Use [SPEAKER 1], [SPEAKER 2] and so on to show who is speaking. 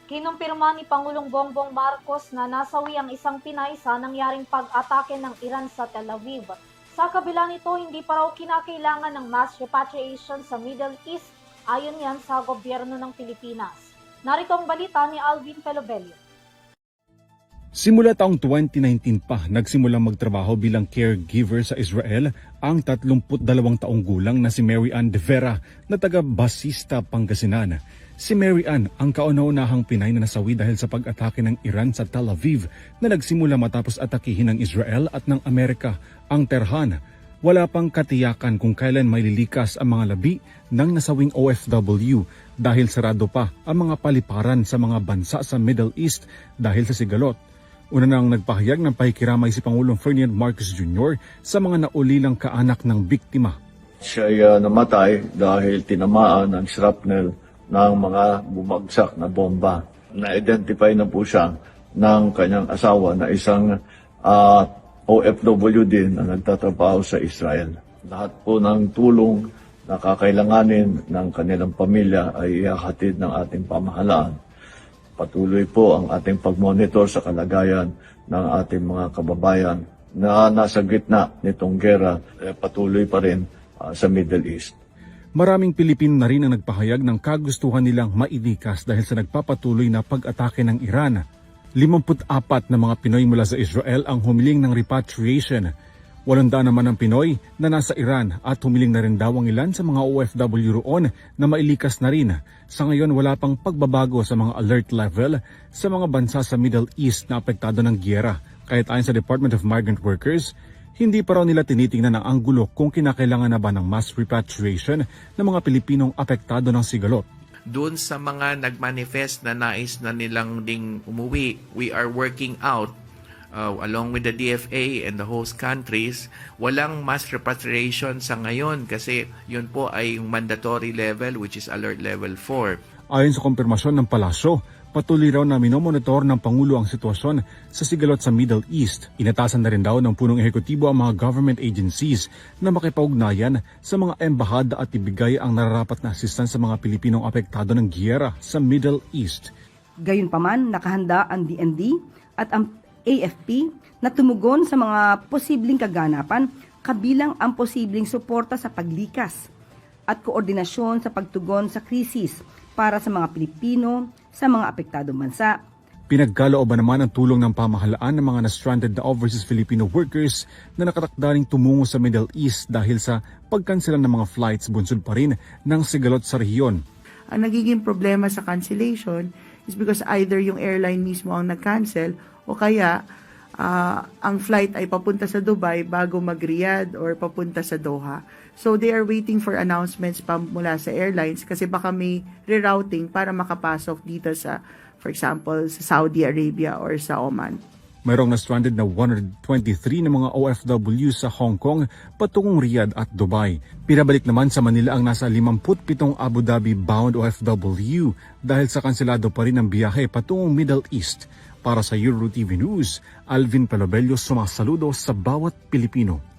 [SPEAKER 1] Kinumpirma ni Pangulong Bongbong Marcos na nasawi ang isang Pinay sa nangyaring pag-atake ng Iran sa Tel Aviv. Sa kabila nito, hindi pa raw kinakailangan ng mass repatriation sa Middle East, ayon yan sa gobyerno ng Pilipinas. Narito ang balita ni Alvin Pelobelio.
[SPEAKER 2] Simula taong 2019 pa, nagsimulang magtrabaho bilang caregiver sa Israel ang 32 taong gulang na si Mary Ann de Vera na taga Basista, Pangasinan. Si Mary Ann ang kauna-unahang Pinay na nasawi dahil sa pag-atake ng Iran sa Tel Aviv na nagsimula matapos atakihin ng Israel at ng Amerika ang Tehran. Wala pang katiyakan kung kailan may lilikas ang mga labi ng nasawing OFW dahil sarado pa ang mga paliparan sa mga bansa sa Middle East dahil sa sigalot. Una nang nagpahayag ng pakikiramay si Pangulong Ferdinand Marcos Jr. sa mga naulilang kaanak ng biktima.
[SPEAKER 3] Siya ay namatay dahil tinamaan ng shrapnel ng mga bumagsak na bomba. Na-identify na po siya ng kanyang asawa na isang OFW din na nagtatrabaho sa Israel. Lahat po ng tulong na kakailanganin ng kanilang pamilya ay ihahatid ng ating pamahalaan. Patuloy po ang ating pag-monitor sa kalagayan ng ating mga kababayan na nasa gitna nitong gera, patuloy pa rin sa Middle East.
[SPEAKER 2] Maraming Pilipino na rin ang nagpahayag ng kagustuhan nilang mailikas dahil sa nagpapatuloy na pag-atake ng Iran. 54 na mga Pinoy mula sa Israel ang humiling ng repatriation. 800 naman ang Pinoy na nasa Iran at humiling na rin daw ang ilan sa mga OFW roon na mailikas na rin. Sa ngayon wala pang pagbabago sa mga alert level sa mga bansa sa Middle East na apektado ng giyera. Kahit ayon sa Department of Migrant Workers, hindi pa raw nila tinitingnan ang anggulo kung kinakailangan na ba ng mass repatriation ng mga Pilipinong apektado ng sigalot.
[SPEAKER 4] Doon sa mga nagmanifest na nais na nilang ding umuwi, we are working out along with the DFA and the host countries, walang mass repatriation sa ngayon kasi yun po ay yung mandatory level which is alert level 4.
[SPEAKER 2] Ayon sa kumpirmasyon ng palasyo, patuloy raw na minomonitor ng Pangulo ang sitwasyon sa sigalot sa Middle East. Inatasan na rin daw ng punong ehekutibo ang mga government agencies na makipag-ugnayan sa mga embahada at ibigay ang nararapat na assistance sa mga Pilipinong apektado ng giyera sa Middle East.
[SPEAKER 5] Gayunpaman, nakahanda ang DND at ang AFP na tumugon sa mga posibleng kaganapan kabilang ang posibleng suporta sa paglikas at koordinasyon sa pagtugon sa krisis para sa mga Pilipino sa mga apektadong bansa.
[SPEAKER 2] Pinagkalooban naman ang tulong ng pamahalaan ng mga na-stranded na overseas Filipino workers na nakatakdaring tumungo sa Middle East dahil sa pagkanselan ng mga flights bunsod pa rin ng sigalot sa rehiyon.
[SPEAKER 6] Ang nagiging problema sa cancellation is because either yung airline mismo ang nag-cancel o kaya ang flight ay papunta sa Dubai bago mag-Riyadh or papunta sa Doha. So they are waiting for announcements pa mula sa airlines kasi baka may rerouting para makapasok dito sa, for example, sa Saudi Arabia or sa Oman.
[SPEAKER 2] Mayroong na-stranded na 123 na mga OFW sa Hong Kong patungong Riyadh at Dubai. Pinabalik naman sa Manila ang nasa 57 Abu Dhabi bound OFW dahil sa kanselado pa rin ang biyahe patungong Middle East. Para sa Euro TV News, Alvin Pelobelio sumasaludo sa bawat Pilipino.